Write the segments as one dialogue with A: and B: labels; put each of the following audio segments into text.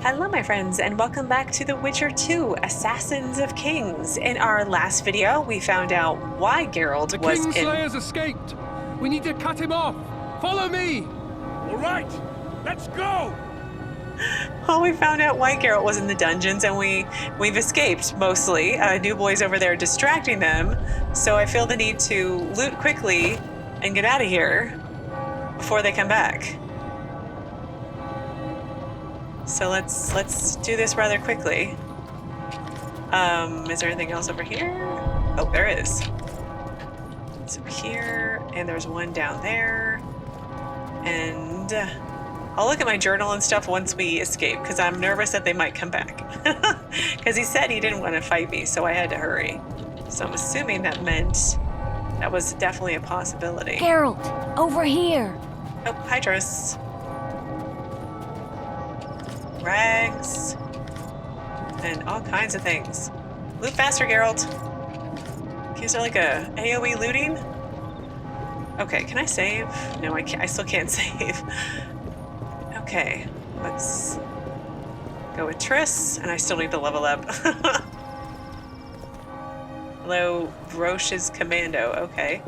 A: Hello my friends, and welcome back to The Witcher 2, Assassins of Kings. In our last video, we found out why Geralt was in...
B: The Kingslayer's escaped! We need to cut him off! Follow me!
C: All right, let's go!
A: Well, we found out why Geralt was in the dungeons, and we've escaped, mostly. Newboy's over there distracting them, so I feel the need to loot quickly and get out of here before they come back. So let's do this rather quickly. Is there anything else over here? Oh, there is. So here, and there's one down there. And I'll look at my journal and stuff once we escape, because I'm nervous that they might come back. Because he said he didn't want to fight me, so I had to hurry. So I'm assuming that meant that was definitely a possibility.
D: Geralt, over here.
A: Oh, hi, Triss. Rags, and all kinds of things. Loot faster, Geralt. Is there like a AoE looting? Okay, can I save? No, I can't. I still can't save. Okay, let's go with Triss, and I still need to level up. Hello, Roche's Commando. Okay.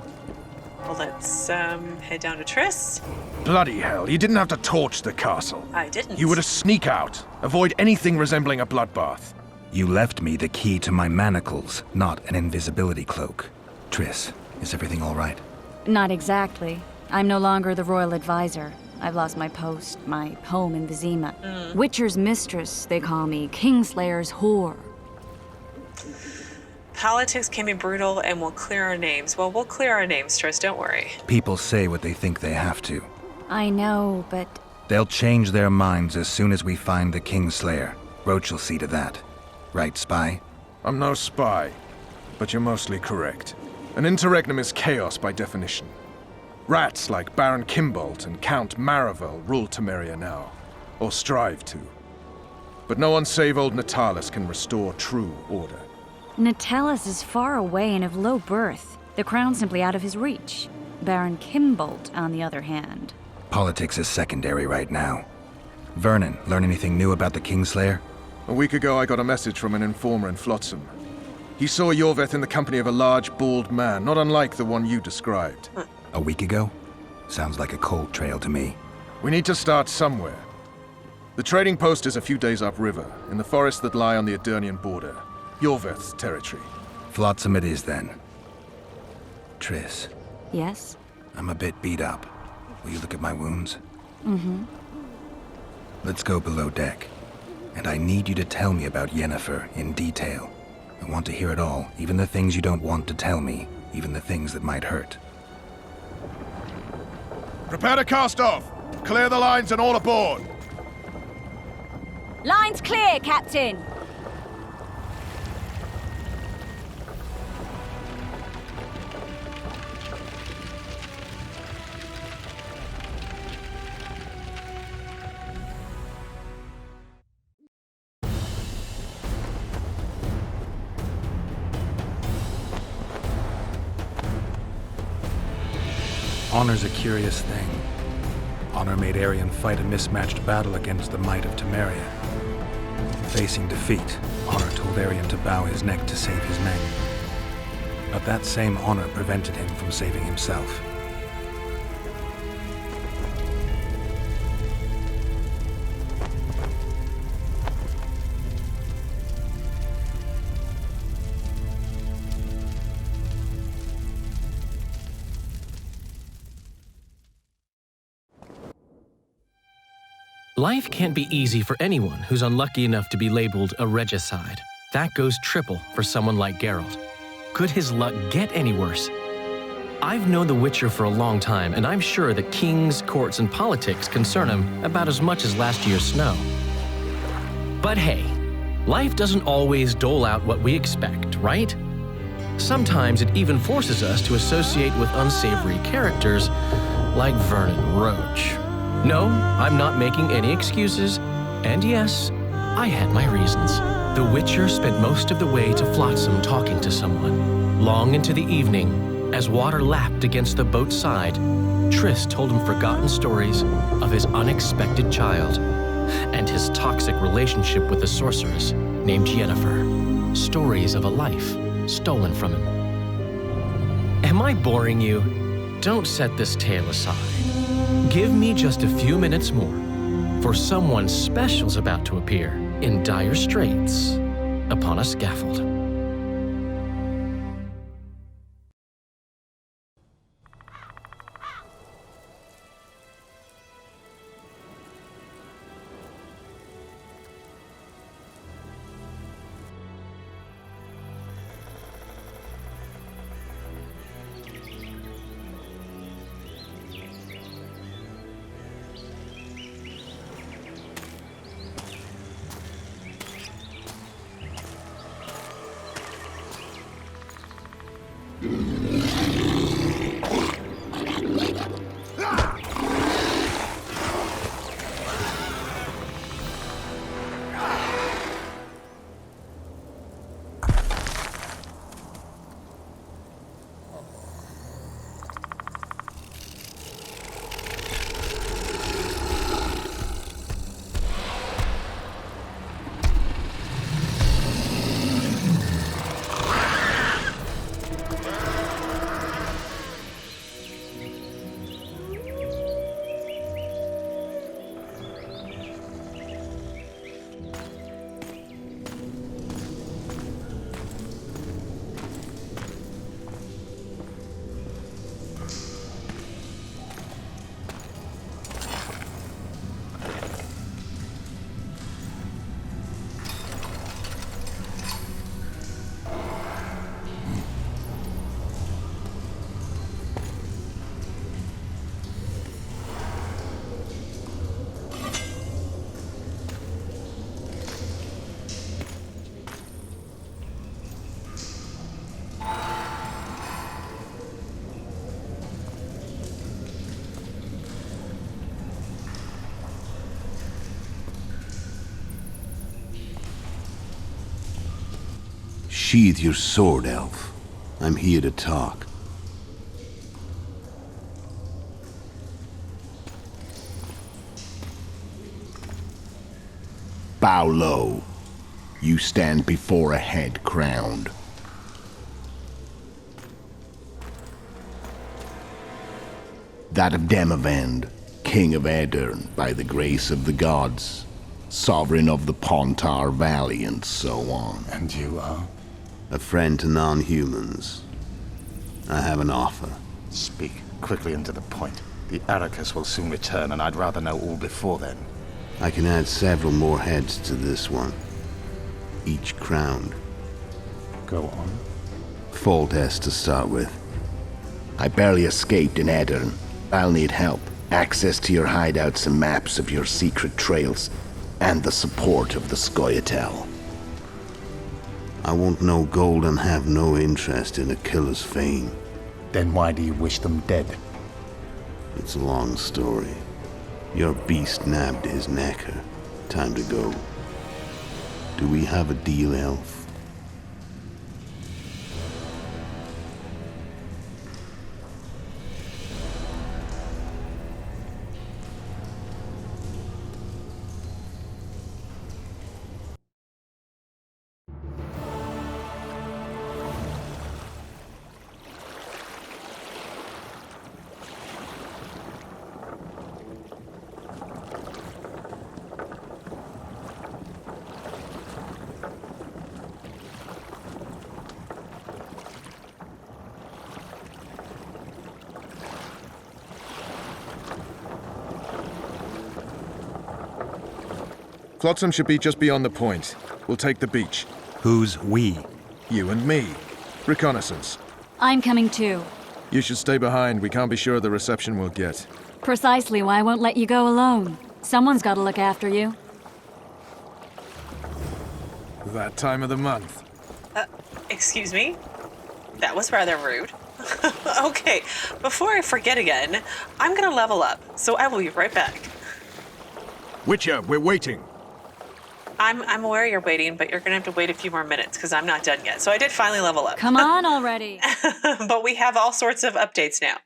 A: Well, let's head down to Triss.
C: Bloody hell, you didn't have to torch the castle.
A: I didn't.
C: You were to sneak out, avoid anything resembling a bloodbath.
E: You left me the key to my manacles, not an invisibility cloak. Triss, is everything all right?
D: Not exactly. I'm no longer the royal advisor. I've lost my post, my home in Vizima. Witcher's mistress, they call me. Kingslayer's whore.
A: Politics can be brutal and we'll clear our names. Well, we'll clear our names, Triss, don't worry.
E: People say what they think they have to.
D: I know, but...
E: They'll change their minds as soon as we find the Kingslayer. Roche will see to that. Right, spy?
C: I'm no spy, but you're mostly correct. An interregnum is chaos by definition. Rats like Baron Kimbolt and Count Maravel rule Temeria now, or strive to. But no one save old Natalis can restore true order.
D: Natalis is far away and of low birth. The crown's simply out of his reach. Baron Kimbolt, on the other hand.
E: Politics is secondary right now. Vernon, learn anything new about the Kingslayer?
C: A week ago I got a message from an informer in Flotsman. He saw Iorweth in the company of a large, bald man, not unlike the one you described.
E: A week ago? Sounds like a cold trail to me.
C: We need to start somewhere. The trading post is a few days upriver, in the forests that lie on the Edirnian border. Iorweth's territory.
E: Flotsam it is, then. Triss.
D: Yes?
E: I'm a bit beat up. Will you look at my wounds?
D: Mm-hmm.
E: Let's go below deck. And I need you to tell me about Yennefer in detail. I want to hear it all, even the things you don't want to tell me, even the things that might hurt.
C: Prepare to cast off! Clear the lines and all aboard!
D: Line's clear, Captain!
E: Honor's a curious thing. Honor made Aryan fight a mismatched battle against the might of Temeria. Facing defeat, Honor told Aryan to bow his neck to save his men. But that same honor prevented him from saving himself.
F: Life can't be easy for anyone who's unlucky enough to be labeled a regicide. That goes triple for someone like Geralt. Could his luck get any worse? I've known the Witcher for a long time, and I'm sure that kings, courts, and politics concern him about as much as last year's snow. But hey, life doesn't always dole out what we expect, right? Sometimes it even forces us to associate with unsavory characters like Vernon Roche. No, I'm not making any excuses, and yes, I had my reasons. The Witcher spent most of the way to Flotsam talking to someone. Long into the evening, as water lapped against the boat's side, Triss told him forgotten stories of his unexpected child. and his toxic relationship with a sorceress named Yennefer. Stories of a life stolen from him. Am I boring you? Don't set this tale aside. Give me just a few minutes more, for someone special's about to appear in dire straits upon a scaffold.
G: Sheathe your sword, elf. I'm here to talk. Bow low. You stand before a head crowned. That of Demavend, King of Aedirn, by the grace of the gods, sovereign of the Pontar Valley, and so on.
H: And you are?
G: A friend to non-humans. I have an offer.
H: Speak quickly and to the point. The Arrakis will soon return, and I'd rather know all before then.
G: I can add several more heads to this one. Each crowned.
H: Go on.
G: Foltest to start with. I barely escaped in Aedirn. I'll need help. Access to your hideouts and maps of your secret trails, and the support of the scoia'tael. I want no gold and have no interest in a killer's fame.
H: Then why do you wish them dead?
G: It's a long story. Your beast nabbed his Nekker. Time to go. Do we have a deal, elf?
C: Flotsam should be just beyond the point. We'll take the beach.
E: Who's we?
C: You and me. Reconnaissance.
D: I'm coming too.
C: You should stay behind. We can't be sure of the reception we'll get.
D: Precisely why I won't let you go alone. Someone's got to look after you.
C: That time of the month.
A: Excuse me? That was rather rude. Okay, before I forget again, I'm gonna level up, so I will be right back.
C: Witcher, we're waiting.
A: I'm aware you're waiting, but you're gonna have to wait a few more minutes because I'm not done yet. So I did finally level up.
D: Come on already.
A: But we have all sorts of updates now.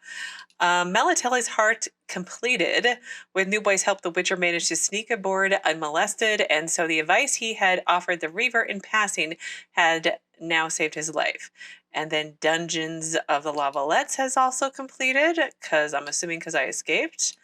A: Melitele's heart completed. With Newboy's help, the Witcher managed to sneak aboard unmolested, and so the advice he had offered the Reaver in passing had now saved his life. And then Dungeons of the Valettes has also completed, because I'm assuming because I escaped.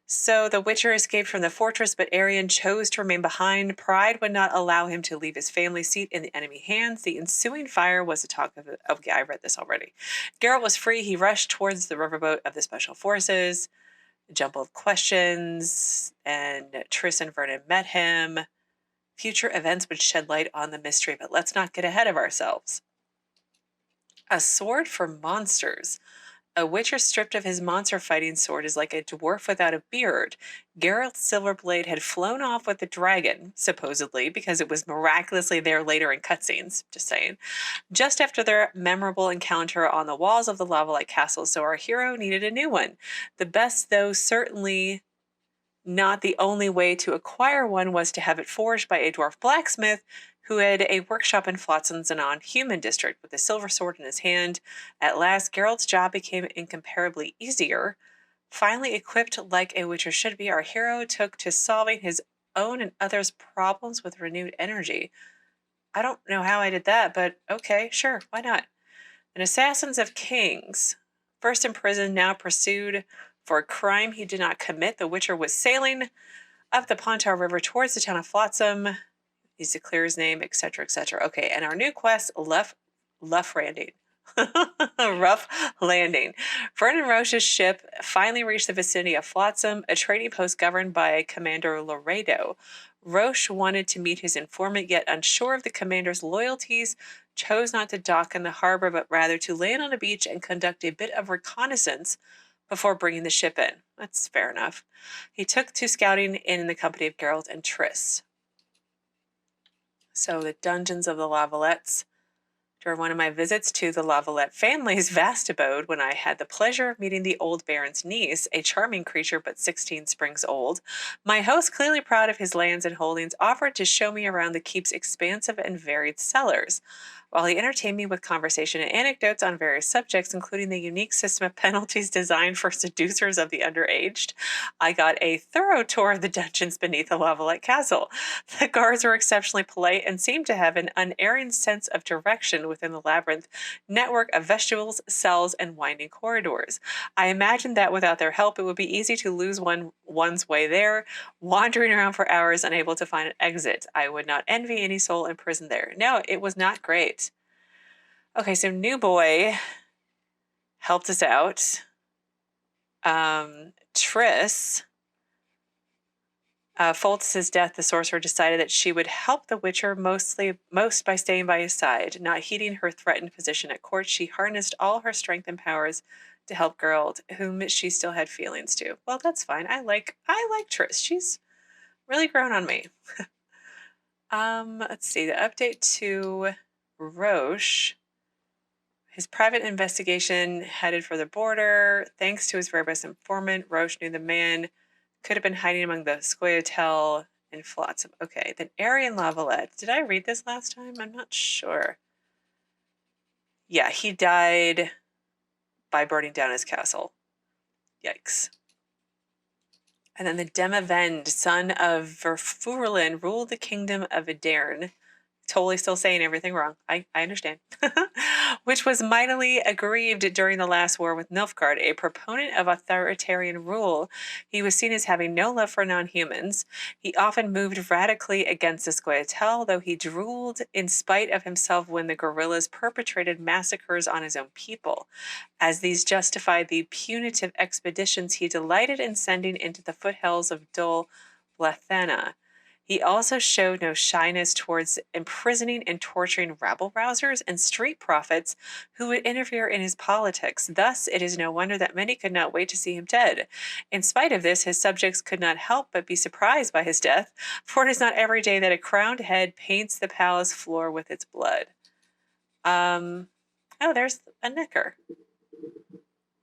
A: So the Witcher escaped from the fortress, but Aryan chose to remain behind. Pride would not allow him to leave his family seat in the enemy hands. The ensuing fire was the talk of okay, I read this already. Geralt was free. He rushed towards the riverboat of the special forces. A jumble of questions, and Triss and Vernon met him. Future events would shed light on the mystery, but let's not get ahead of ourselves. A sword for monsters. A Witcher stripped of his monster fighting sword is like a dwarf without a beard. Geralt's silver blade had flown off with the dragon, supposedly, because it was miraculously there later in cutscenes. Just saying. Just after their memorable encounter on the walls of the Lavalette castle, so our hero needed a new one. The best, though certainly not the only way to acquire one, was to have it forged by a dwarf blacksmith who had a workshop in Flotsman's non-human district. With a silver sword in his hand, at last Geralt's job became incomparably easier. Finally equipped like a Witcher should be, our hero took to solving his own and others' problems with renewed energy. I don't know how I did that, but okay, sure, why not? An assassin of kings. First imprisoned, now pursued for a crime he did not commit, the Witcher was sailing up the Pontar River towards the town of Flotsam. He's to clear his name, etc., etc. Okay, and our new quest, Rough Landing. Rough Landing. Vernon Roche's ship finally reached the vicinity of Flotsam, a trading post governed by Commander Loredo. Roche wanted to meet his informant, yet unsure of the commander's loyalties, chose not to dock in the harbor, but rather to land on a beach and conduct a bit of reconnaissance before bringing the ship in. That's fair enough. He took to scouting in the company of Geralt and Triss. So the Dungeons of the Lavalettes. During one of my visits to the Lavalette family's vast abode, when I had the pleasure of meeting the old baron's niece, a charming creature but 16 springs old, my host, clearly proud of his lands and holdings, offered to show me around the keep's expansive and varied cellars. While he entertained me with conversation and anecdotes on various subjects, including the unique system of penalties designed for seducers of the underaged, I got a thorough tour of the dungeons beneath the Lavalette castle. The guards were exceptionally polite and seemed to have an unerring sense of direction within the labyrinth network of vestibules, cells, and winding corridors. I imagined that without their help, it would be easy to lose one's way there, wandering around for hours, unable to find an exit. I would not envy any soul imprisoned there. No, it was not great. Okay, so Newboy helped us out. Triss, Foltz' death, the sorcerer decided that she would help the Witcher most by staying by his side. Not heeding her threatened position at court, she harnessed all her strength and powers to help Geralt, whom she still had feelings to. Well, that's fine. I like Triss. She's really grown on me. Let's see. The update to Roche. His private investigation headed for the border. Thanks to his very best informant, Roche knew the man could have been hiding among the scoia'tael and Flotsam. Okay, then Aryan Lavalette. Did I read this last time? I'm not sure. Yeah, he died by burning down his castle. Yikes. And then the Demavend, son of Verfurlin, ruled the kingdom of Adarn. Totally still saying everything wrong. I understand. Which was mightily aggrieved during the last war with Nilfgaard. A proponent of authoritarian rule, he was seen as having no love for non-humans. He often moved radically against the scoia'tael, though he drooled in spite of himself when the guerrillas perpetrated massacres on his own people. As these justified the punitive expeditions he delighted in sending into the foothills of Dol Blathana. He also showed no shyness towards imprisoning and torturing rabble-rousers and street prophets who would interfere in his politics. Thus, it is no wonder that many could not wait to see him dead. In spite of this, his subjects could not help but be surprised by his death, for it is not every day that a crowned head paints the palace floor with its blood. Oh, there's a Nekker.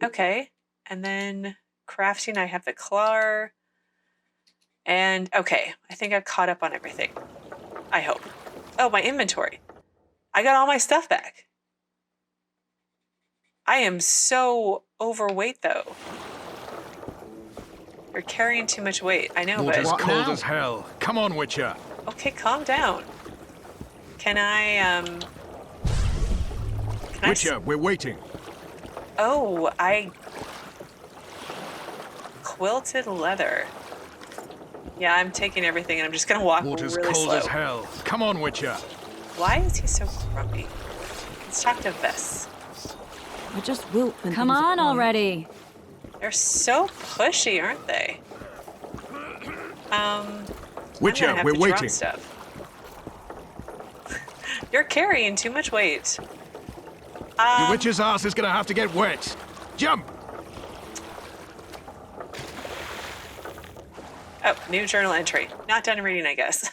A: Okay, and then crafting, I have the Clar. And, okay, I think I've caught up on everything. I hope. Oh, my inventory. I got all my stuff back. I am so overweight, though. You're carrying too much weight. I know,
C: Water's
A: but...
C: cold as hell. Come on, Witcher.
A: Okay, calm down. Can I,
C: Witcher, we're waiting.
A: Oh, quilted leather. Yeah, I'm taking everything and I'm just gonna walk
C: Water's
A: really
C: cold
A: slow.
C: as hell. Come on, Witcher.
A: Why is he so grumpy? Let's talk to Vess.
I: I just wilt when
D: Come
I: things are
D: on
I: quiet.
D: already.
A: They're so pushy, aren't they? I'm
C: Witcher,
A: gonna have
C: we're
A: to drop
C: waiting.
A: stuff. You're carrying too much weight.
C: Your Witcher's ass is gonna have to get wet. Jump!
A: Oh, new journal entry. Not done reading, I guess.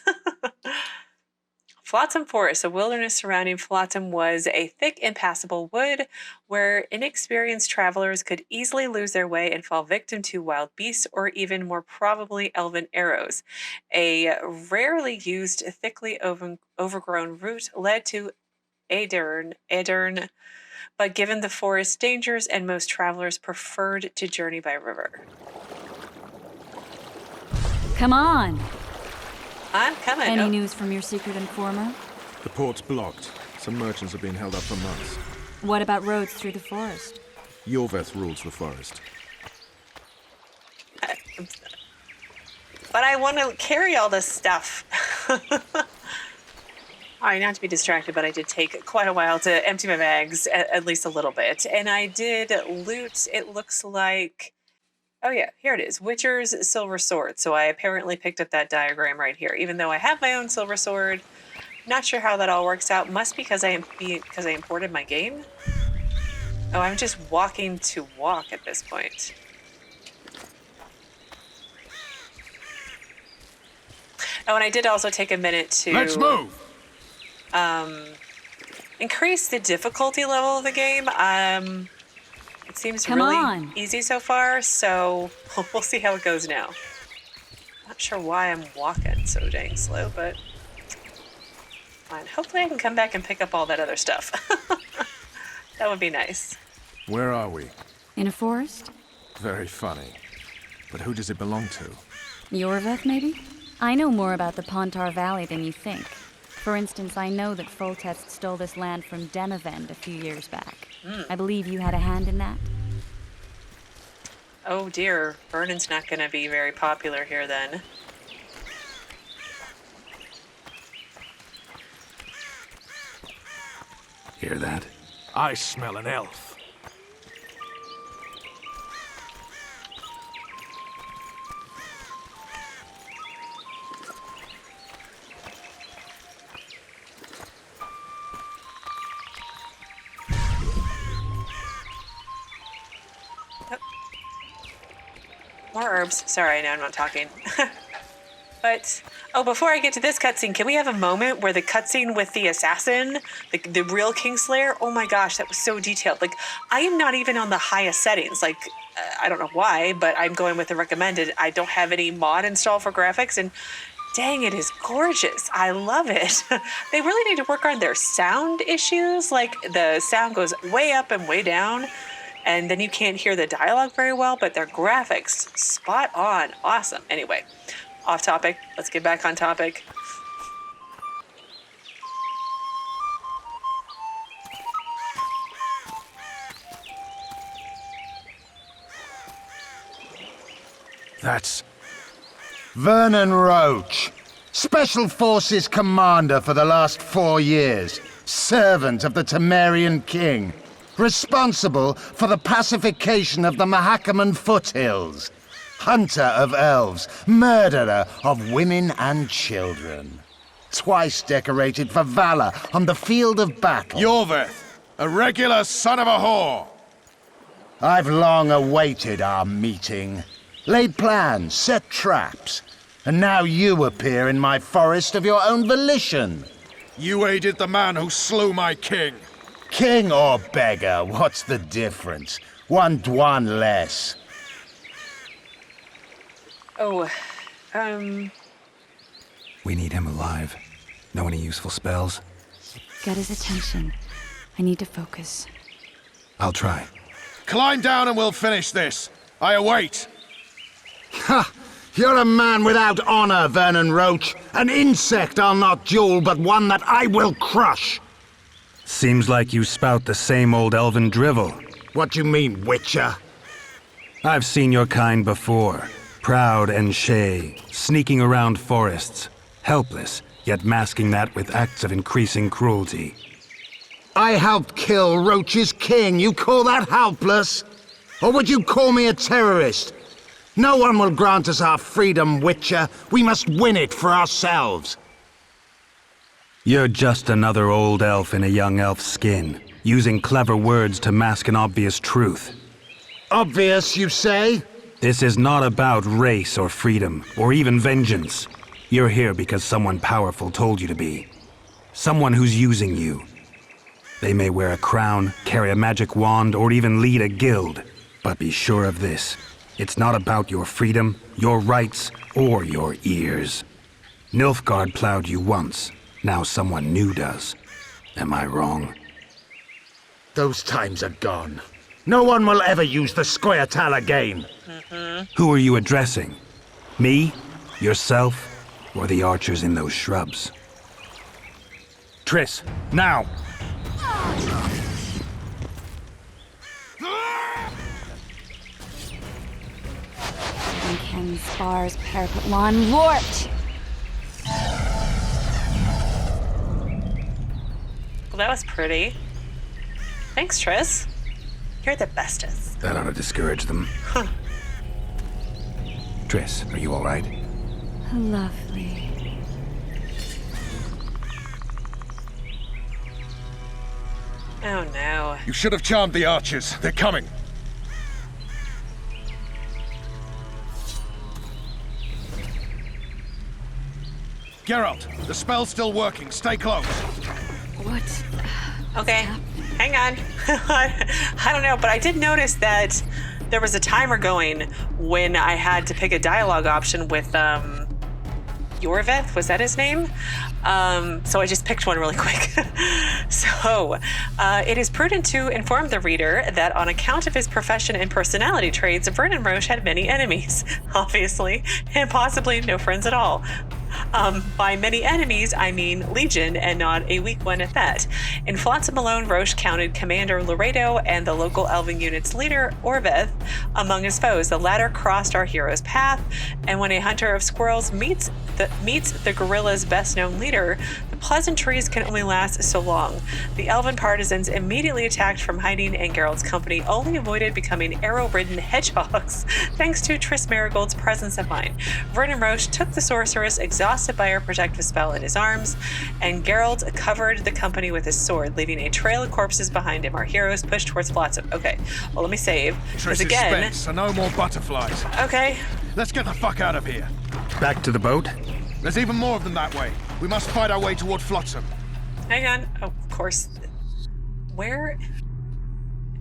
A: Flotsam Forest, a wilderness surrounding Flotsam, was a thick, impassable wood where inexperienced travelers could easily lose their way and fall victim to wild beasts or even more probably elven arrows. A rarely used, thickly overgrown route led to Aedirn, but given the forest's dangers and most travelers preferred to journey by river.
D: Come on.
A: I'm coming.
D: Any
A: Oh,
D: news from your secret informer?
C: The port's blocked. Some merchants have been held up for months.
D: What about roads through the forest?
C: Iorweth rules the forest.
A: but I want to carry all this stuff. All right, not to be distracted, but I did take quite a while to empty my bags, at least a little bit. And I did loot, it looks like... Oh yeah, here it is. Witcher's silver sword. So I apparently picked up that diagram right here, even though I have my own silver sword. Not sure how that all works out. Must be because I imported my game. Oh, I'm just walking to walk at this point. Oh, and I did also take a minute to...
C: Let's move!
A: Increase the difficulty level of the game. It seems
D: Come
A: really
D: on.
A: easy so far, so we'll see how it goes now. Not sure why I'm walking so dang slow, but fine. Hopefully I can come back and pick up all that other stuff. That would be nice.
C: Where are we?
D: In a forest?
C: Very funny. But who does it belong to?
D: Iorweth, maybe? I know more about the Pontar Valley than you think. For instance, I know that Foltest stole this land from Demavend a few years back. I believe you had a hand in that.
A: Oh dear, Vernon's not going to be very popular here then.
E: Hear that?
C: I smell an elf.
A: More herbs. Sorry, now I'm not talking. But, oh, before I get to this cutscene, can we have a moment where the cutscene with the assassin, the real Kingslayer, oh my gosh, that was so detailed. Like, I am not even on the highest settings. Like, I don't know why, but I'm going with the recommended. I don't have any mod installed for graphics, and dang, it is gorgeous. I love it. They really need to work on their sound issues. Like, the sound goes way up and way down, and then you can't hear the dialogue very well, but their graphics, spot on. Awesome. Anyway, off topic. Let's get back on topic.
C: That's...
G: Vernon Roche, Special Forces Commander for the last 4 years, servant of the Temerian King, responsible for the pacification of the Mahakaman foothills, hunter of elves, murderer of women and children. Twice decorated for valor on the field of battle.
C: Iorweth, a regular son of a whore!
G: I've long awaited our meeting. Laid plans, set traps, and now you appear in my forest of your own volition.
C: You aided the man who slew my king.
G: King or beggar, what's the difference? One dwan less.
A: Oh,
E: We need him alive. Know any useful spells?
D: Get his attention. I need to focus.
E: I'll try.
C: Climb down and we'll finish this. I await.
G: Ha! You're a man without honor, Vernon Roche. An insect I'll not duel, but one that I will crush.
E: Seems like you spout the same old elven drivel.
G: What do you mean, Witcher?
E: I've seen your kind before. Proud and shay, sneaking around forests. Helpless, yet masking that with acts of increasing cruelty.
G: I helped kill Roche's king. You call that helpless? Or would you call me a terrorist? No one will grant us our freedom, Witcher. We must win it for ourselves.
E: You're just another old elf in a young elf's skin, using clever words to mask an obvious truth.
G: Obvious, you say?
E: This is not about race or freedom, or even vengeance. You're here because someone powerful told you to be. Someone who's using you. They may wear a crown, carry a magic wand, or even lead a guild. But be sure of this. It's not about your freedom, your rights, or your ears. Nilfgaard plowed you once. Now someone new does. Am I wrong?
G: Those times are gone. No one will ever use the scoia'tael again.
E: Who are you addressing? Me? Yourself? Or the archers in those shrubs? Triss, now!
D: Ken spars parapet lawn Lort!
A: Well, that was pretty. Thanks, Triss. You're the bestest.
E: That ought to discourage them.
A: Huh.
E: Triss, are you all right?
D: Lovely.
A: Oh no.
C: You should have charmed the archers. They're coming. Geralt, the spell's still working. Stay close.
D: What?
A: Okay, hang on. I don't know, but I did notice that there was a timer going when I had to pick a dialogue option with Iorweth, was that his name? So I just picked one really quick. So it is prudent to inform the reader that on account of his profession and personality traits, Vernon Roche had many enemies, obviously, and possibly no friends at all. By many enemies, I mean Legion, and not a weak one at that. In Flotsman alone, Roche counted Commander Loredo and the local elven unit's leader, Iorweth, among his foes. The latter crossed our hero's path, and when a hunter of squirrels meets the guerrilla's best-known leader, the pleasantries can only last so long. The elven partisans immediately attacked from hiding, and Geralt's company only avoided becoming arrow-ridden hedgehogs, thanks to Triss Merigold's presence of mind. Vernon Roche took the sorceress, exhausted by her protective spell, in his arms, and Geralt covered the company with his sword, leaving a trail of corpses behind him. Our heroes pushed towards Flotsam. Okay, well, let me save.
C: Triss
A: again,
C: spent, so no more butterflies.
A: Okay.
C: Let's get the fuck out of here.
E: Back to the boat?
C: There's even more of them that way. We must fight our way toward Flotsam.
A: Hang on. Oh, of course. Where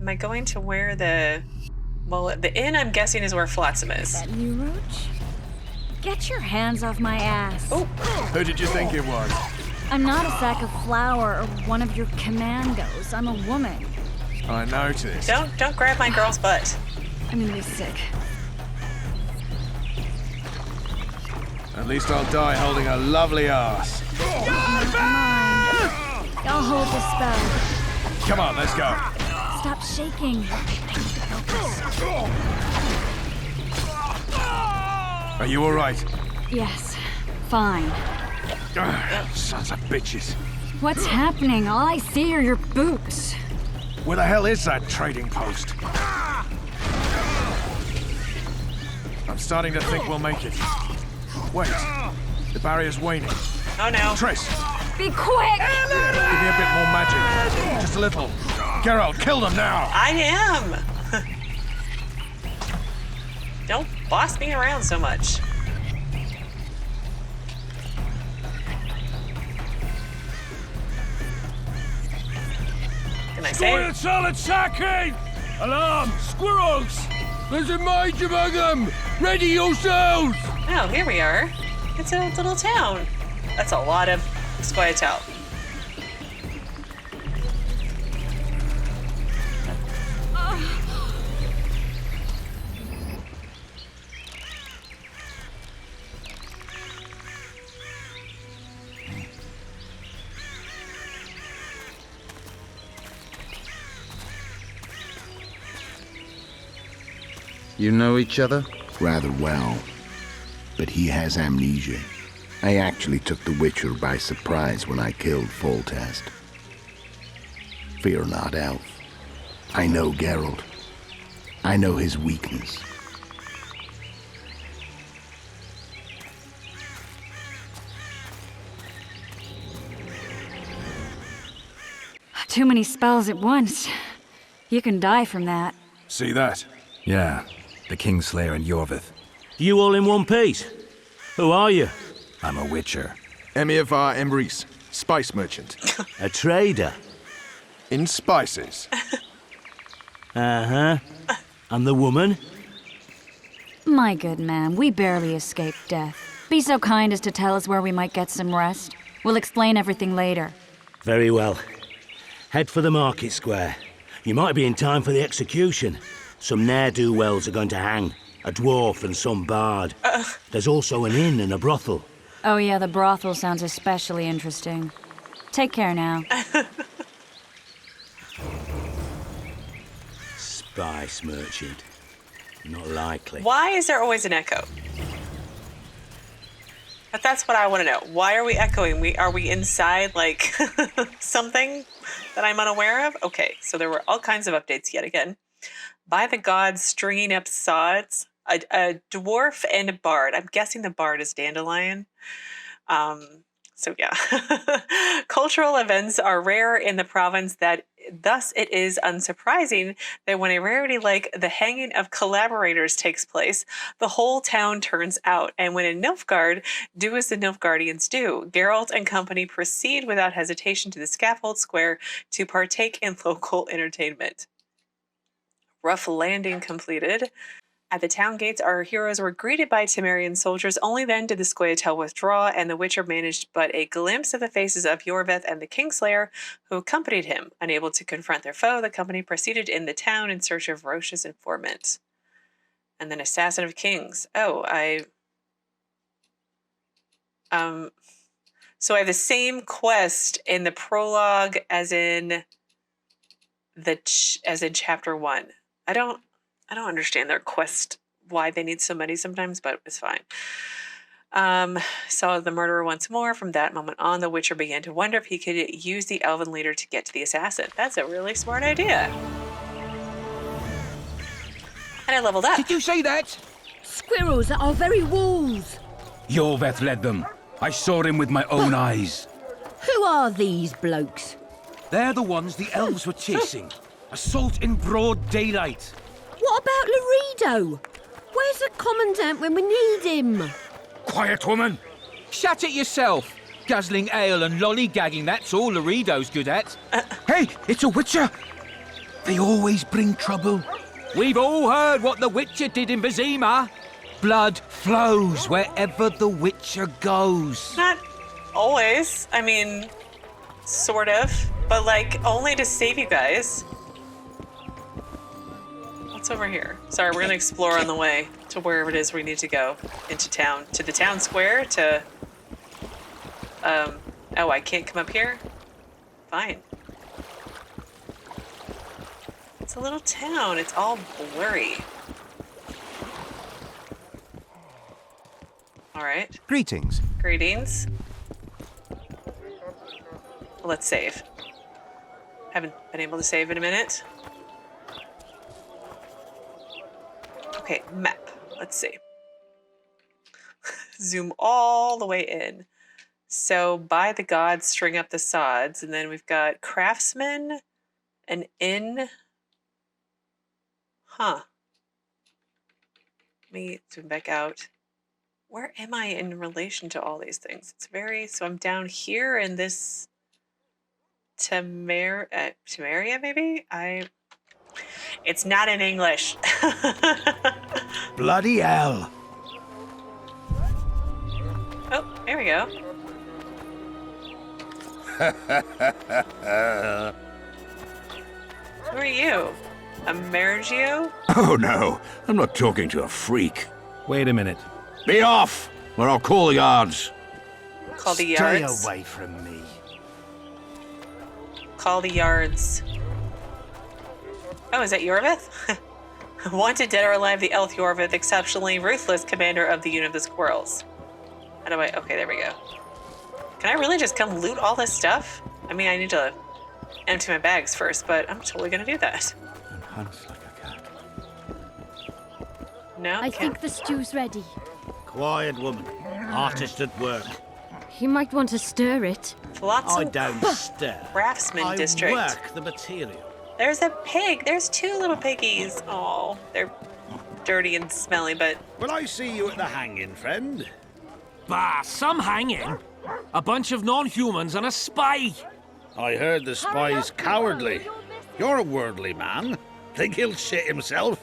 A: am I going to where the... Well, the inn, I'm guessing, is where Flotsam is.
D: That you, Roche? Get your hands off my ass.
A: Oh.
C: Who did you think it was?
D: I'm not a sack of flour or one of your commandos. I'm a woman.
C: I noticed.
A: Don't grab my girl's butt.
D: I'm gonna be sick.
C: At least I'll die holding a lovely ass.
D: Not mine. I'll hold the spell.
C: Come on, let's go.
D: Stop shaking.
C: Are you all right?
D: Yes, fine.
C: Sons of bitches.
D: What's happening? All I see are your boots.
C: Where the hell is that trading post? I'm starting to think we'll make it. Wait, the barrier's waning.
A: Oh no.
C: Triss,
D: Be quick!
C: give me a bit more magic. Just a little. Geralt, kill them now!
A: I am! Don't boss me around so much. Can I say?
B: Scoia'tael! Alarm! Squirrels! There's a mage among them! Ready yourselves!
A: Oh, here we are. It's a little town. That's a lot of scoia'tael.
H: You know each other?
G: Rather well, but he has amnesia. I actually took the Witcher by surprise when I killed Foltest. Fear not, Elf. I know Geralt. I know his weakness.
D: Too many spells at once. You can die from that.
C: See that?
E: Yeah, the Kingslayer and Iorweth.
J: You all in one piece? Who are you?
E: I'm a Witcher.
C: Emiavar Emrys, spice merchant.
J: A trader?
C: In spices.
J: Uh-huh. And the woman?
D: My good man, we barely escaped death. Be so kind as to tell us where we might get some rest. We'll explain everything later.
J: Very well. Head for the market square. You might be in time for the execution. Some ne'er-do-wells are going to hang. A dwarf and some bard. There's also an inn and a brothel.
D: Oh yeah, the brothel sounds especially interesting. Take care now.
J: Spice merchant. Not likely.
A: Why is there always an echo? But that's what I want to know. Why are we echoing? Are we inside, like, something that I'm unaware of? Okay, so there were all kinds of updates yet again. By the gods stringing up sods, a dwarf and a bard. I'm guessing the bard is Dandelion. So yeah. Cultural events are rare in the province, thus it is unsurprising that when a rarity like the hanging of collaborators takes place, the whole town turns out. And when in Nilfgaard, do as the Nilfgaardians do. Geralt and company proceed without hesitation to the scaffold square to partake in local entertainment. Rough landing completed. At the town gates, our heroes were greeted by Temerian soldiers. Only then did the scoia'tael withdraw, and the Witcher managed but a glimpse of the faces of Iorweth and the Kingslayer, who accompanied him. Unable to confront their foe, the company proceeded in the town in search of Roche's informant. And then Assassin of Kings. Oh, so I have the same quest in the prologue as in chapter 1. I don't understand their quest, why they need so many sometimes, but it's fine. Saw the murderer once more. From that moment on, the Witcher began to wonder if he could use the elven leader to get to the assassin. That's a really smart idea. And I leveled up.
B: Did you say that?
I: Squirrels at our very walls.
B: Iorweth led them. I saw him with my own eyes.
I: Who are these blokes?
B: They're the ones the elves were chasing. Assault in broad daylight.
I: What about Loredo? Where's the commandant when we need him?
B: Quiet, woman! Shut it yourself! Guzzling ale and lollygagging, that's all Loredo's good at. Hey, it's a Witcher! They always bring trouble. We've all heard what the Witcher did in Vizima. Blood flows wherever the Witcher goes.
A: Not always. I mean, sort of. But, like, only to save you guys. What's over here? Sorry, we're going to explore on the way to wherever it is we need to go. Into town. To the town square? To... Oh, I can't come up here? Fine. It's a little town. It's all blurry. Alright.
K: Greetings.
A: Greetings. Let's save. Haven't been able to save in a minute. Okay, map. Let's see. Zoom all the way in. So, by the gods, string up the sods. And then we've got craftsmen, an inn. Huh. Let me zoom back out. Where am I in relation to all these things? It's very... So I'm down here in this... Temeria, maybe? It's not in English.
B: Bloody hell.
A: Oh, there we go. Who are you? A Merigio?
L: Oh no, I'm not talking to a freak.
E: Wait a minute.
L: Be off, or I'll call the guards.
A: Call the yards.
B: Stay away from me.
A: Call the yards. Oh, is that Iorweth? Wanted dead or alive, the elf Iorweth, exceptionally ruthless commander of the Unit of the Squirrels. How do I... Okay, there we go. Can I really just come loot all this stuff? I mean, I need to empty my bags first, but I'm totally gonna do that.
H: And hunts like a cat.
A: No?
K: I think the stew's ready.
J: Quiet, woman. Artist at work.
K: You might want to stir it.
A: Flotsman
J: I don't stir.
A: Craftsman District.
J: I work the material.
A: There's a pig. There's 2 little piggies. Oh, they're dirty and smelly, but...
J: Will I see you at the hanging, friend?
B: Bah, some hanging. A bunch of non-humans and a spy.
J: I heard the spy's cowardly. You're a worldly man. Think he'll shit himself?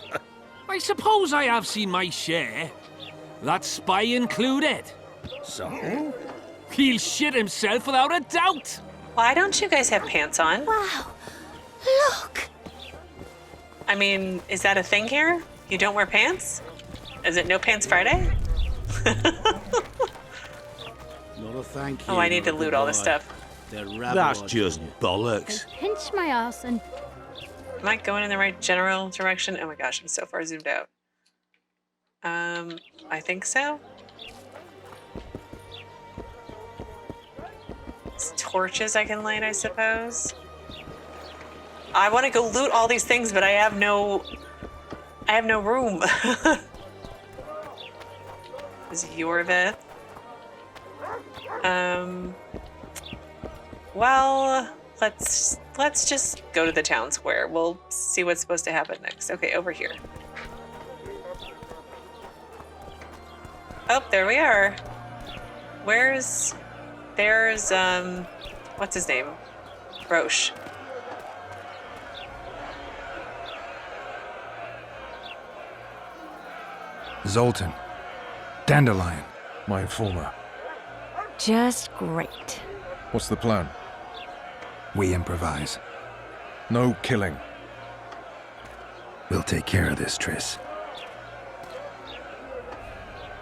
B: I suppose I have seen my share. That spy included.
J: So?
B: He'll shit himself without a doubt.
A: Why don't you guys have pants on?
I: Wow. Look.
A: I mean, is that a thing here? You don't wear pants? Is it No Pants Friday?
J: Not a thank you.
A: Oh, I need to loot all this stuff.
J: That's just bollocks.
K: Pinch my ass and...
A: Am I going in the right general direction? Oh my gosh, I'm so far zoomed out. I think so. It's torches I can light, I suppose. I want to go loot all these things, but I have no room. This is Iorweth. Well, let's just go to the town square. We'll see what's supposed to happen next. Okay, over here. Oh, there we are. There's what's his name? Roche.
E: Zoltan. Dandelion.
C: My informer.
D: Just great.
C: What's the plan?
E: We improvise.
C: No killing.
E: We'll take care of this, Triss.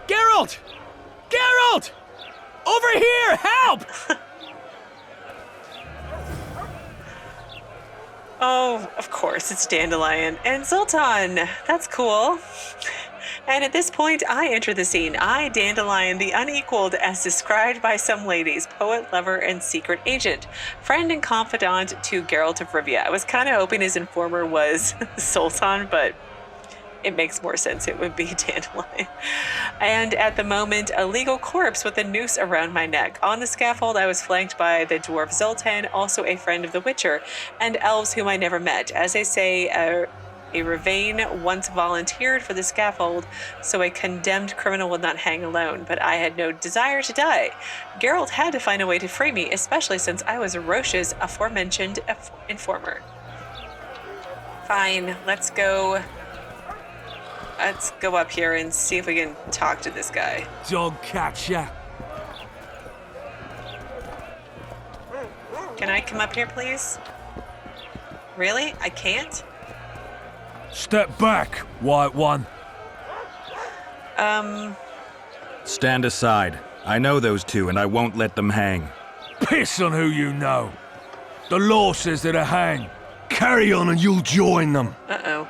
B: Geralt! Geralt! Over here! Help!
A: Oh, of course, it's Dandelion and Zoltan. That's cool. And at this point, I enter the scene. I, Dandelion, the unequaled, as described by some ladies, poet, lover, and secret agent, friend and confidant to Geralt of Rivia. I was kind of hoping his informer was Zoltan, but it makes more sense it would be Dandelion. And at the moment, a legal corpse with a noose around my neck. On the scaffold, I was flanked by the dwarf Zoltan, also a friend of the Witcher, and elves whom I never met. As they say, a Ravane once volunteered for the scaffold, so a condemned criminal would not hang alone, but I had no desire to die. Geralt had to find a way to free me, especially since I was Roche's aforementioned informer. Fine, let's go up here and see if we can talk to this guy.
B: Dog catcher.
A: Can I come up here, please? Really? I can't?
B: Step back, white one.
E: Stand aside. I know those two, and I won't let them hang.
B: Piss on who you know. The law says they're to hang.
L: Carry on and you'll join them.
A: Uh-oh.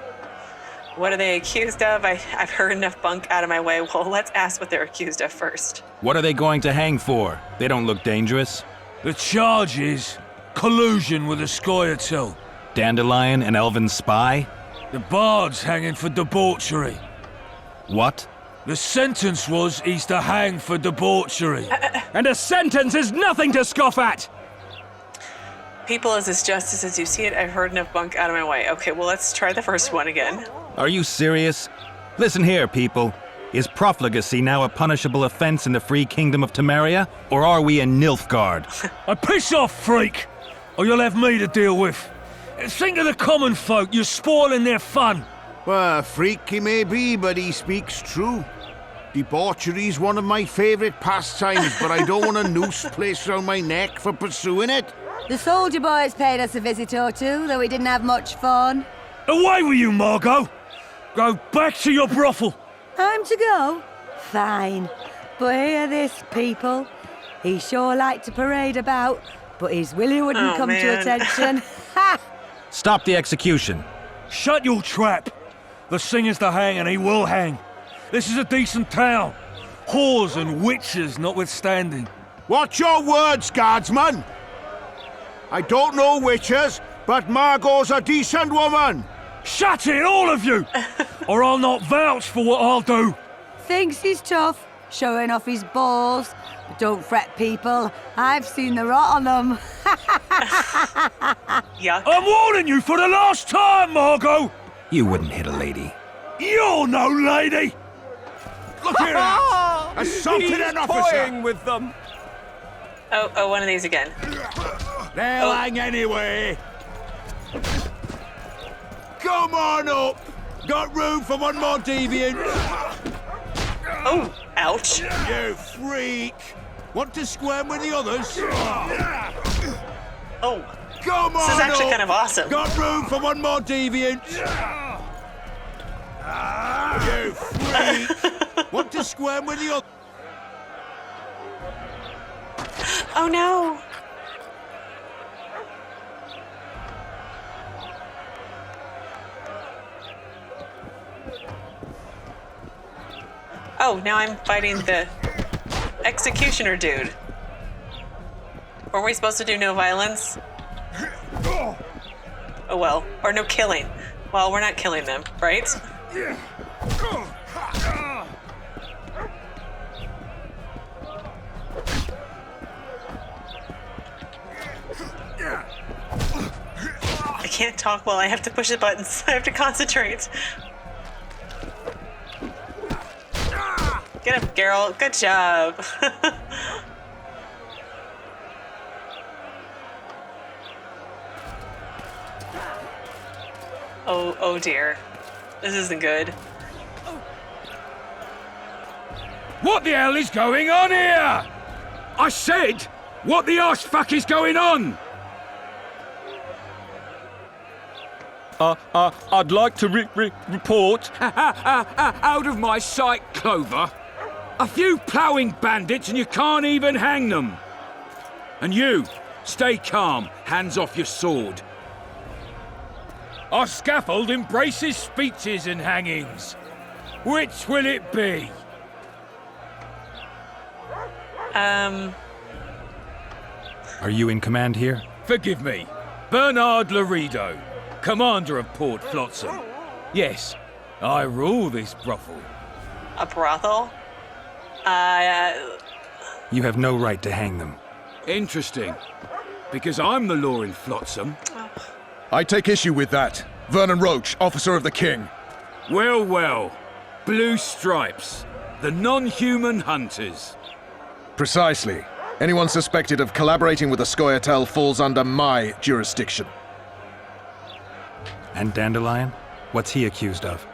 A: What are they accused of? I've heard enough bunk out of my way. Well, let's ask what they're accused of first.
E: What are they going to hang for? They don't look dangerous.
B: The charge is collusion with a scoia'tael.
E: Dandelion, an elven spy?
B: The bard's hanging for debauchery.
E: What?
B: The sentence was he's to hang for debauchery.
E: And a sentence is nothing to scoff at!
A: People is as justice as you see it. I've heard enough bunk out of my way. Okay, well, let's try the first one again.
E: Are you serious? Listen here, people. Is profligacy now a punishable offense in the free kingdom of Temeria? Or are we in Nilfgaard?
B: Piss off, freak! Or you'll have me to deal with. Think of the common folk. You're spoiling their fun.
L: Well, a freak he may be, but he speaks true. Debauchery's one of my favourite pastimes, but I don't want a noose placed around my neck for pursuing it.
I: The soldier boys paid us a visit or two, though we didn't have much fun.
B: Away with you, Margot! Go back to your brothel.
I: I'm to go? Fine. But hear this, people. He sure liked to parade about, but his willy wouldn't come to attention. Ha!
E: Stop the execution.
B: Shut your trap.
M: The singer's to hang and he will hang. This is a decent town. Whores and witches notwithstanding.
L: Watch your words, guardsman! I don't know witches, but Margot's a decent woman!
M: Shut it, all of you! Or I'll not vouch for what I'll do.
I: Thinks he's tough, showing off his balls. But don't fret, people. I've seen the rot on them.
A: Yuck.
M: I'm warning you for the last time, Margot!
E: You wouldn't hit a lady.
M: You're no lady!
L: Look here, lads! Assaulted an officer!
B: with them.
A: Oh, one of these again.
L: They'll hang anyway! Come on up! Got room for one more deviant!
A: Oh, ouch.
L: You freak! Want to squirm with the others?
A: Oh,
L: Come on
A: this is actually
L: up.
A: kind of awesome.
L: Got room for one more deviant! You freak! Want to squirm with the others?
A: Oh no. Oh, now I'm fighting the executioner dude. Weren't we supposed to do no violence? Oh well, or no killing. Well, we're not killing them, right? I can't talk while I have to push the buttons. I have to concentrate. Get him, Geralt. Good job. Oh dear. This isn't good.
B: What the hell is going on here? I said, what the arse fuck is going on? I'd like to report. Out of my sight, Clover. A few ploughing bandits and you can't even hang them. And you, stay calm, hands off your sword. Our scaffold embraces speeches and hangings. Which will it be?
E: Are you in command here?
B: Forgive me. Bernard Loredo, commander of Port Flotsam. Yes, I rule this brothel.
A: A brothel?
E: You have no right to hang them.
B: Interesting. Because I'm the law in Flotsam.
C: I take issue with that. Vernon Roche, officer of the king.
B: Well, well. Blue stripes. The non-human hunters.
C: Precisely. Anyone suspected of collaborating with the scoia'tael falls under my jurisdiction.
E: And Dandelion? What's he accused of?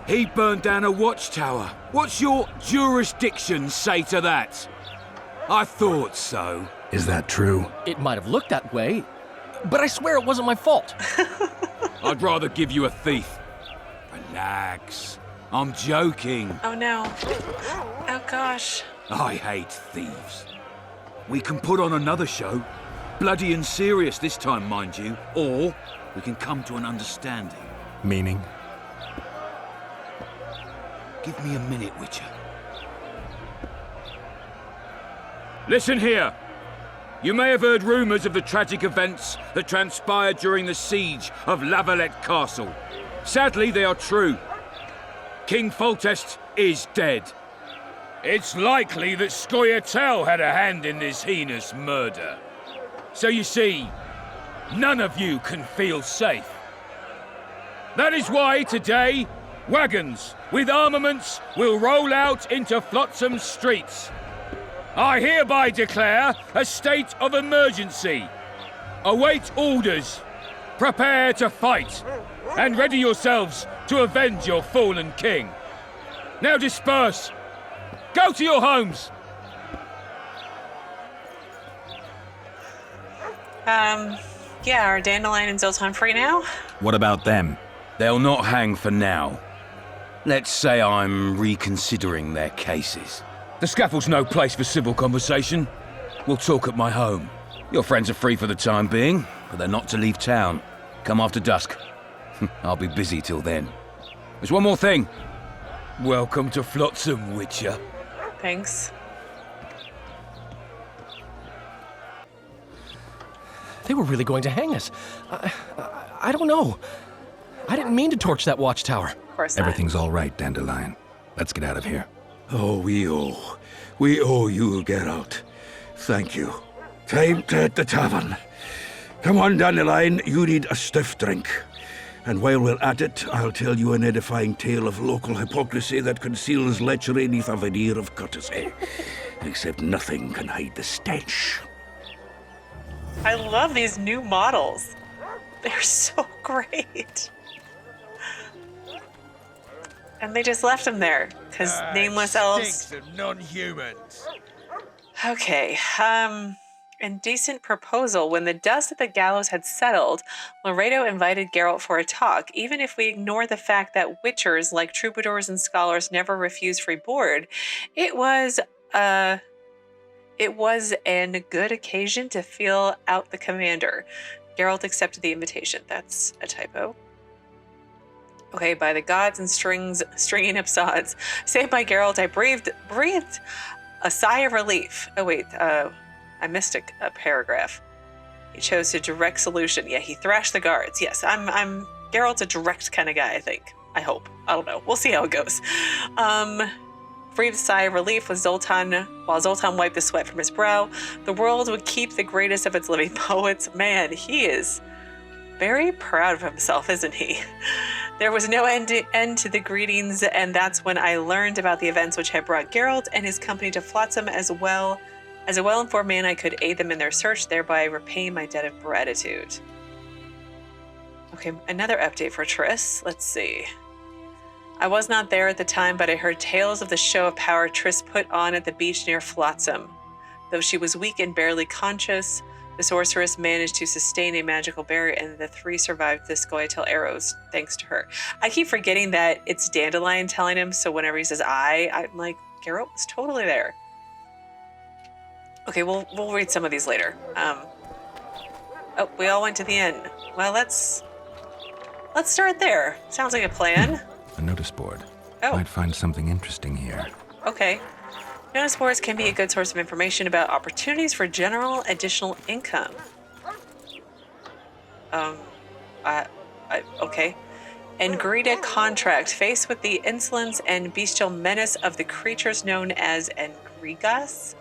B: He burned down a watchtower. What's your jurisdiction say to that? I thought so.
E: Is that true?
F: It might have looked that way, but I swear it wasn't my fault.
B: I'd rather give you a thief. Relax. I'm joking.
A: Oh no. Oh gosh.
B: I hate thieves. We can put on another show. Bloody and serious this time, mind you. Or we can come to an understanding.
E: Meaning?
B: Give me a minute, Witcher. Listen here. You may have heard rumours of the tragic events that transpired during the siege of La Valette Castle. Sadly, they are true. King Foltest is dead. It's likely that scoia'tael had a hand in this heinous murder. So you see, none of you can feel safe. That is why today, wagons with armaments will roll out into Flotsam's streets. I hereby declare a state of emergency. Await orders. Prepare to fight. And ready yourselves to avenge your fallen king. Now disperse. Go to your homes.
A: Yeah, are Dandelion and Zoltan free now?
E: What about them?
B: They'll not hang for now. Let's say I'm reconsidering their cases. The scaffold's no place for civil conversation. We'll talk at my home. Your friends are free for the time being, but they're not to leave town. Come after dusk. I'll be busy till then. There's one more thing. Welcome to Flotsam, Witcher.
A: Thanks.
F: They were really going to hang us. I don't know. I didn't mean to torch that watchtower.
A: Of course not.
E: Everything's all right, Dandelion. Let's get out of here.
J: Oh, we owe you, Geralt. Thank you. Time to hit the tavern. Come on, Dandelion, you need a stiff drink. And while we're at it, I'll tell you an edifying tale of local hypocrisy that conceals lechery neath a veneer of courtesy. Except nothing can hide the stench.
A: I love these new models. They're so great. And they just left him there, because nameless elves.
B: Stinks of non-humans.
A: Okay, indecent proposal. When the dust at the gallows had settled, Loredo invited Geralt for a talk. Even if we ignore the fact that witchers, like troubadours and scholars, never refuse free board, it was an good occasion to feel out the commander. Geralt accepted the invitation. That's a typo. Okay, by the gods and stringing up sods. Saved by Geralt, I breathed a sigh of relief. Oh wait, I missed a paragraph. He chose a direct solution. Yeah, he thrashed the guards. Yes, I'm Geralt's a direct kind of guy, I think. I hope. I don't know. We'll see how it goes. Breathed a sigh of relief with Zoltan, while Zoltan wiped the sweat from his brow. The world would keep the greatest of its living poets. Man, he is very proud of himself, isn't he? There was no end to the greetings, and that's when I learned about the events which had brought Geralt and his company to Flotsam. As well as a well-informed man, I could aid them in their search, thereby repaying my debt of gratitude. Okay, another update for Triss. Let's see. I was not there at the time, but I heard tales of the show of power Triss put on at the beach near Flotsam. Though she was weak and barely conscious, the sorceress managed to sustain a magical barrier, and the three survived the scoia'tael arrows thanks to her. I keep forgetting that it's Dandelion telling him, so whenever he says I'm like, Geralt was totally there. Okay, we'll read some of these later. Oh, we all went to the inn. Well, let's start there. Sounds like a plan.
E: A notice board.
A: Oh.
E: Might find something interesting here.
A: Okay. Notice boards can be a good source of information about opportunities for general additional income. Okay. Endrega contract. Faced with the insolence and bestial menace of the creatures known as Endregas,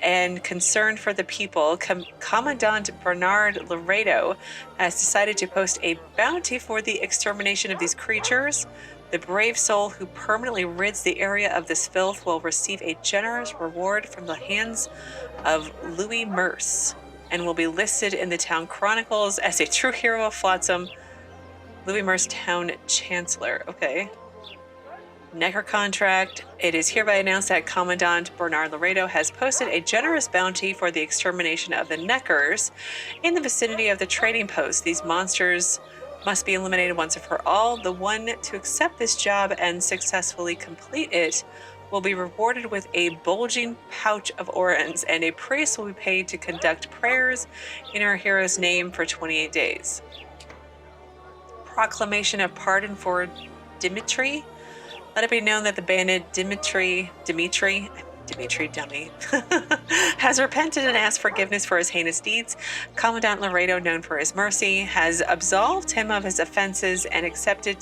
A: and concerned for the people, Commandant Bernard Loredo has decided to post a bounty for the extermination of these creatures. The brave soul who permanently rids the area of this filth will receive a generous reward from the hands of Louis Merse and will be listed in the town chronicles as a true hero of Flotsam. Louis Merse, town chancellor. Okay. Nekker contract. It is hereby announced that Commandant Bernard Loredo has posted a generous bounty for the extermination of the Nekkers in the vicinity of the trading post. These monsters must be eliminated once and for all. The one to accept this job and successfully complete it will be rewarded with a bulging pouch of orens, and a priest will be paid to conduct prayers in our hero's name for 28 days. Proclamation of pardon for Dmitri. Let it be known that the bandit Dmitri dummy, has repented and asked forgiveness for his heinous deeds. Commandant Loredo, known for his mercy, has absolved him of his offenses and accepted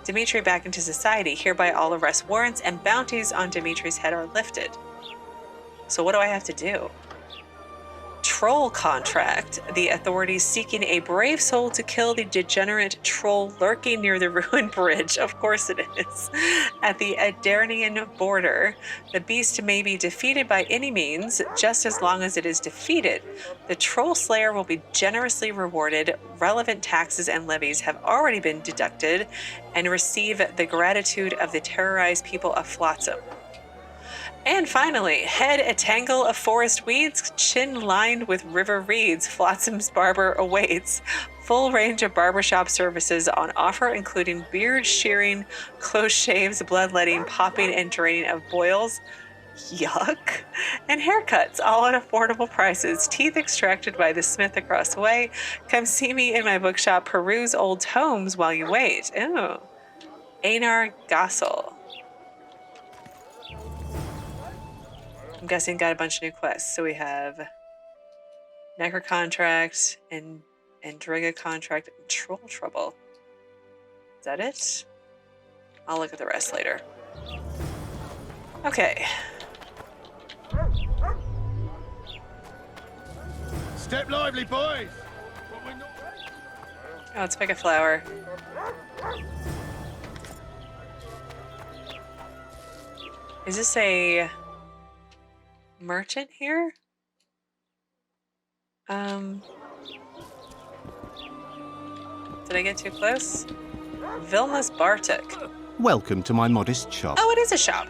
A: Dmitri back into society. Hereby all arrest warrants and bounties on Dmitri's head are lifted. So what do I have to do? Troll contract. The authorities seeking a brave soul to kill the degenerate troll lurking near the ruined bridge. Of course it is. At the Aryan border. The beast may be defeated by any means, just as long as it is defeated. The troll slayer will be generously rewarded. Relevant taxes and levies have already been deducted and receive the gratitude of the terrorized people of Flotsam. And finally, head a tangle of forest weeds, chin lined with river reeds. Flotsam's barber awaits. Full range of barbershop services on offer, including beard shearing, close shaves, bloodletting, popping and draining of boils. Yuck. And haircuts, all at affordable prices. Teeth extracted by the smith across the way. Come see me in my bookshop, peruse old tomes while you wait. Ooh. Einar Gausel. I'm guessing got a bunch of new quests. So we have Nekker contract and Endrega contract and Troll Trouble. Is that it? I'll look at the rest later. Okay.
L: Step lively, boys!
A: Oh, let's pick a flower. Is this a merchant here? Did I get too close? Vilnius Bartek.
H: Welcome to my modest shop.
A: Oh, it is a shop.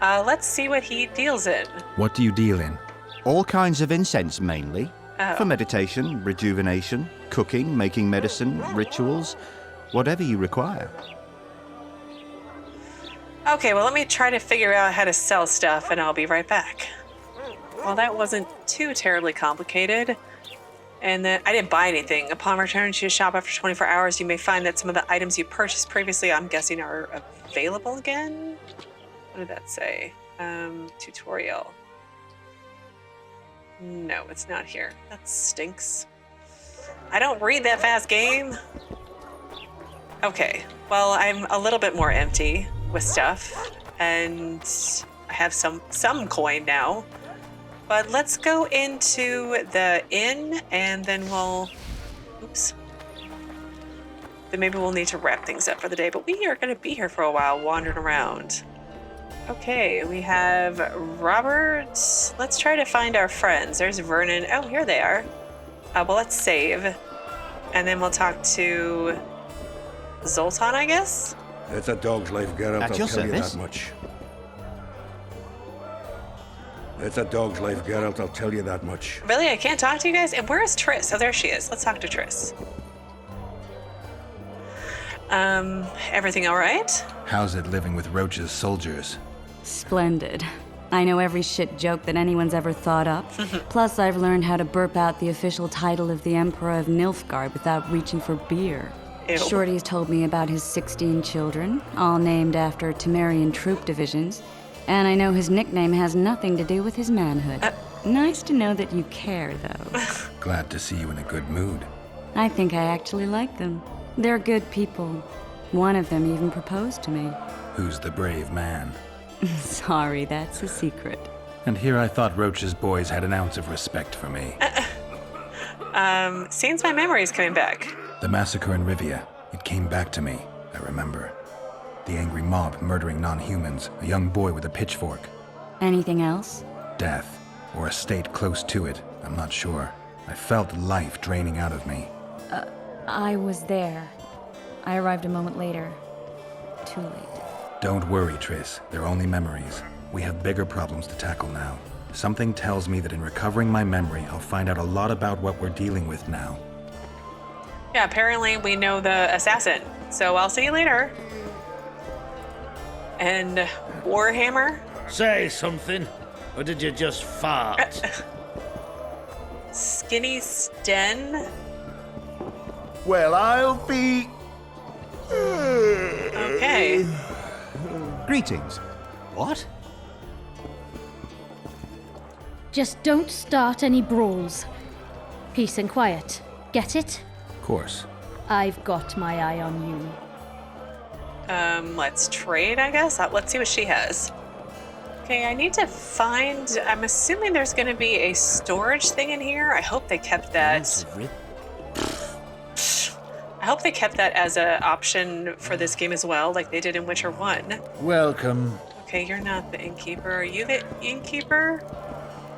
A: Let's see what he deals in.
E: What do you deal in?
H: All kinds of incense, mainly.
A: Oh.
H: For meditation, rejuvenation, cooking, making medicine, rituals, whatever you require.
A: Okay, well, let me try to figure out how to sell stuff, and I'll be right back. Well, that wasn't too terribly complicated. And then I didn't buy anything. Upon return to your shop after 24 hours, you may find that some of the items you purchased previously, I'm guessing, are available again? What did that say? Tutorial. No, it's not here. That stinks. I don't read that fast, game. Okay, well, I'm a little bit more empty with stuff, and I have some coin now. But let's go into the inn, and then we'll... Oops. Then maybe we'll need to wrap things up for the day, but we are going to be here for a while, wandering around. Okay, we have Robert. Let's try to find our friends. There's Vernon. Oh, here they are. Well, let's save. And then we'll talk to Zoltan, I guess?
N: It's a dog's life, Geralt,
H: At
N: I'll
H: your
N: tell you
H: service.
N: that much. It's a dog's life, Geralt, I'll tell you that much.
A: Really? I can't talk to you guys? And where is Triss? Oh, there she is. Let's talk to Triss. Everything all right?
E: How's it living with Roche's soldiers?
D: Splendid. I know every shit joke that anyone's ever thought up. Plus, I've learned how to burp out the official title of the Emperor of Nilfgaard without reaching for beer.
A: Ew.
D: Shorty's told me about his 16 children, all named after Temerian troop divisions, and I know his nickname has nothing to do with his manhood. Nice to know that you care, though.
E: Glad to see you in a good mood.
D: I think I actually like them. They're good people. One of them even proposed to me.
E: Who's the brave man?
D: Sorry, that's a secret.
E: And here I thought Roche's boys had an ounce of respect for me.
A: Seems my memory's coming back.
E: The massacre in Rivia, it came back to me, I remember. The angry mob murdering non-humans, a young boy with a pitchfork.
D: Anything else?
E: Death, or a state close to it, I'm not sure. I felt life draining out of me.
D: I was there. I arrived a moment later. Too late.
E: Don't worry, Triss. They're only memories. We have bigger problems to tackle now. Something tells me that in recovering my memory, I'll find out a lot about what we're dealing with now.
A: Yeah, apparently we know the assassin. So I'll see you later. And Warhammer?
J: Say something, or did you just fart?
A: Skinny Sten?
L: Well, I'll be...
A: Okay.
H: Greetings. What?
K: Just don't start any brawls. Peace and quiet. Get it?
E: Of course.
K: I've got my eye on you.
A: Let's trade, I guess. Let's see what she has. Okay, I need to find... I'm assuming there's going to be a storage thing in here. I hope they kept that... I hope they kept that as an option for this game as well, like they did in Witcher 1.
N: Welcome.
A: Okay, you're not the innkeeper. Are you the innkeeper?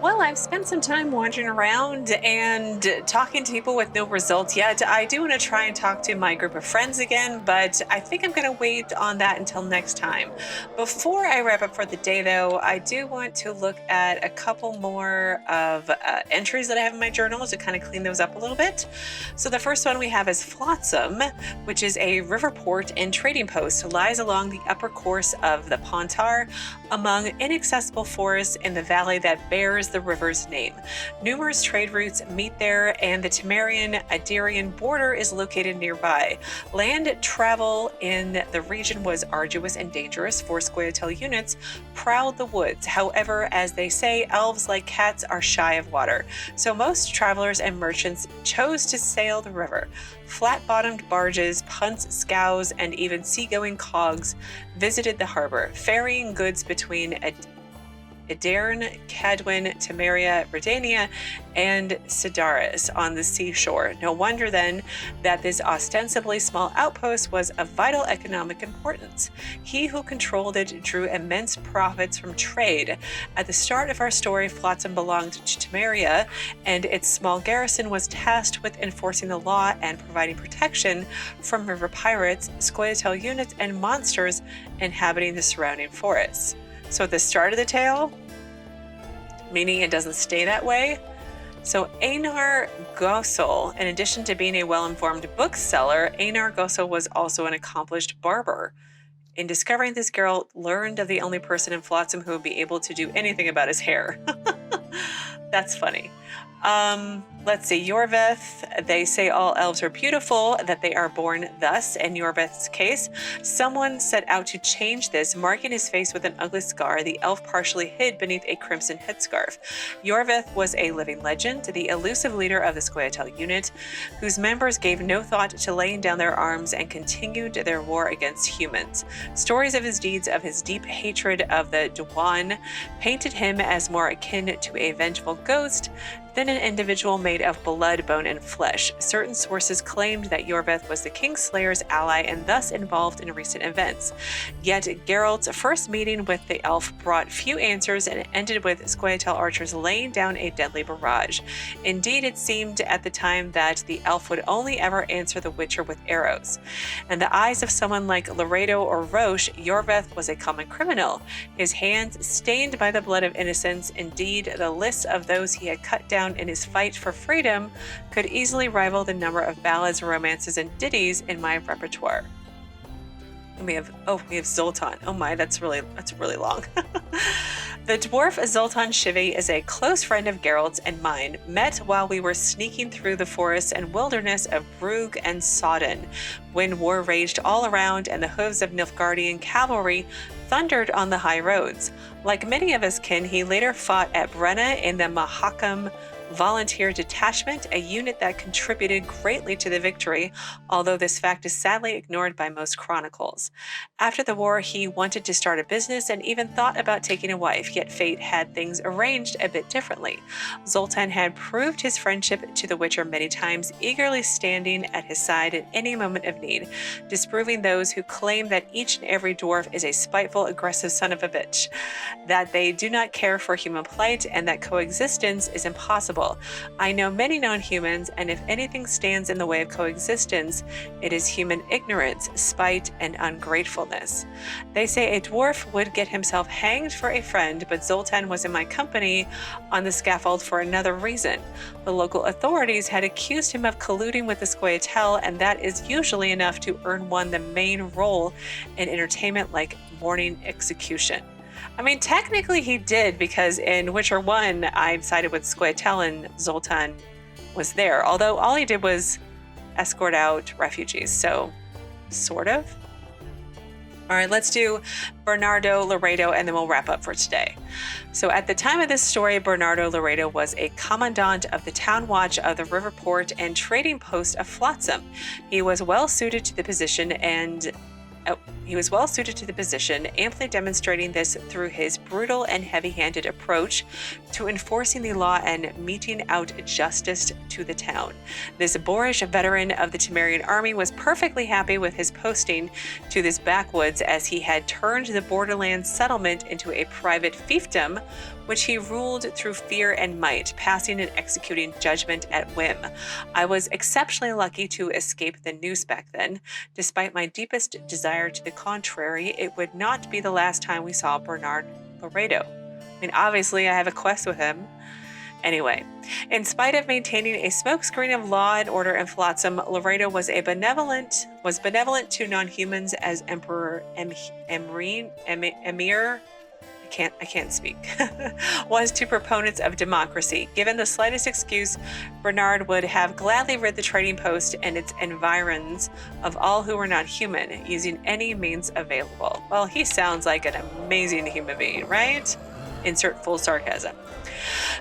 A: Well, I've spent some time wandering around and talking to people with no results yet. I do want to try and talk to my group of friends again, but I think I'm going to wait on that until next time. Before I wrap up for the day, though, I do want to look at a couple more of entries that I have in my journal to kind of clean those up a little bit. So the first one we have is Flotsman, which is a river port and trading post. Lies along the upper course of the Pontar, among inaccessible forests in the valley that bears bears the river's name. Numerous trade routes meet there, and the Temerian-Adirian border is located nearby. Land travel in the region was arduous and dangerous, for scoia'tael units prowled the woods. However, as they say, elves like cats are shy of water, so most travelers and merchants chose to sail the river. Flat-bottomed barges, punts, scows, and even seagoing cogs visited the harbor, ferrying goods between Adarn, Cadwin, Temeria, Redania, and Sidaris on the seashore. No wonder then that this ostensibly small outpost was of vital economic importance. He who controlled it drew immense profits from trade. At the start of our story, Flotsam belonged to Temeria, and its small garrison was tasked with enforcing the law and providing protection from river pirates, scoia'tael units, and monsters inhabiting the surrounding forests. So at the start of the tale, meaning it doesn't stay that way. So Einar Gausel, in addition to being a well-informed bookseller, Einar Gausel was also an accomplished barber. In discovering this, Geralt learned of the only person in Flotsam who would be able to do anything about his hair. That's funny. Let's see, Iorweth, they say all elves are beautiful, that they are born thus. In Iorweth's case, someone set out to change this, marking his face with an ugly scar the elf partially hid beneath a crimson headscarf. Iorweth was a living legend, the elusive leader of the scoia'tael unit, whose members gave no thought to laying down their arms and continued their war against humans. Stories of his deeds, of his deep hatred of the Dwan, painted him as more akin to a vengeful ghost than an individual made of blood, bone, and flesh. Certain sources claimed that Iorweth was the Kingslayer's ally and thus involved in recent events. Yet Geralt's first meeting with the elf brought few answers and ended with scoia'tael archers laying down a deadly barrage. Indeed, it seemed at the time that the elf would only ever answer the Witcher with arrows. In the eyes of someone like Loredo or Roche, Iorweth was a common criminal, his hands stained by the blood of innocents. Indeed, the lists of those he had cut down in his fight for freedom could easily rival the number of ballads, romances, and ditties in my repertoire. We have Zoltan. Oh my, that's really long. The dwarf Zoltan Chivay is a close friend of Geralt's and mine, met while we were sneaking through the forests and wilderness of Brugge and Sodden, when war raged all around and the hooves of Nilfgaardian cavalry thundered on the high roads. Like many of his kin, he later fought at Brenna in the Mahakam Volunteer Detachment, a unit that contributed greatly to the victory, although this fact is sadly ignored by most chronicles. After the war, he wanted to start a business and even thought about taking a wife, yet fate had things arranged a bit differently. Zoltan had proved his friendship to the Witcher many times, eagerly standing at his side at any moment of need, disproving those who claim that each and every dwarf is a spiteful, aggressive son of a bitch, that they do not care for human plight, and that coexistence is impossible. I know many non-humans, and if anything stands in the way of coexistence, it is human ignorance, spite, and ungratefulness. They say a dwarf would get himself hanged for a friend, but Zoltan was in my company on the scaffold for another reason. The local authorities had accused him of colluding with the scoia'tael, and that is usually enough to earn one the main role in entertainment like morning execution. I mean, technically he did, because in Witcher 1, I sided with scoia'tael and Zoltan was there, although all he did was escort out refugees, so sort of. All right, let's do Bernardo Loredo, and then we'll wrap up for today. So at the time of this story, Bernardo Loredo was a commandant of the town watch of the river port and trading post of Flotsam. He was well suited to the position, amply demonstrating this through his brutal and heavy-handed approach to enforcing the law and meting out justice to the town. This boorish veteran of the Temerian army was perfectly happy with his posting to this backwoods, as he had turned the borderland settlement into a private fiefdom, which he ruled through fear and might, passing and executing judgment at whim. I was exceptionally lucky to escape the noose back then. Despite my deepest desire to the contrary, it would not be the last time we saw Bernard Loredo. I mean, obviously I have a quest with him. Anyway, in spite of maintaining a smokescreen of law and order in Flotsam, Loredo was benevolent to non-humans as Emperor Emir I can't speak, was to proponents of democracy. Given the slightest excuse, Bernard would have gladly rid the trading post and its environs of all who were not human, using any means available. Well, he sounds like an amazing human being, right? Insert full sarcasm.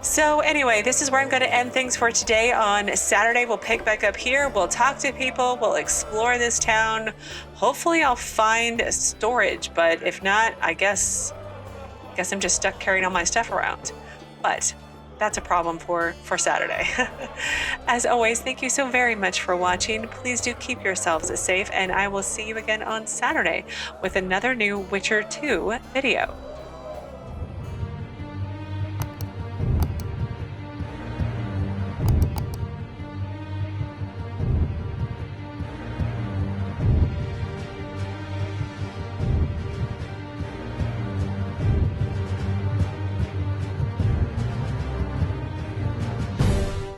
A: So anyway, this is where I'm going to end things for today. On Saturday, we'll pick back up here. We'll talk to people. We'll explore this town. Hopefully I'll find storage, but if not, I guess I'm just stuck carrying all my stuff around. But that's a problem for Saturday. As always, thank you so very much for watching. Please do keep yourselves safe, and I will see you again on Saturday with another new Witcher 2 video.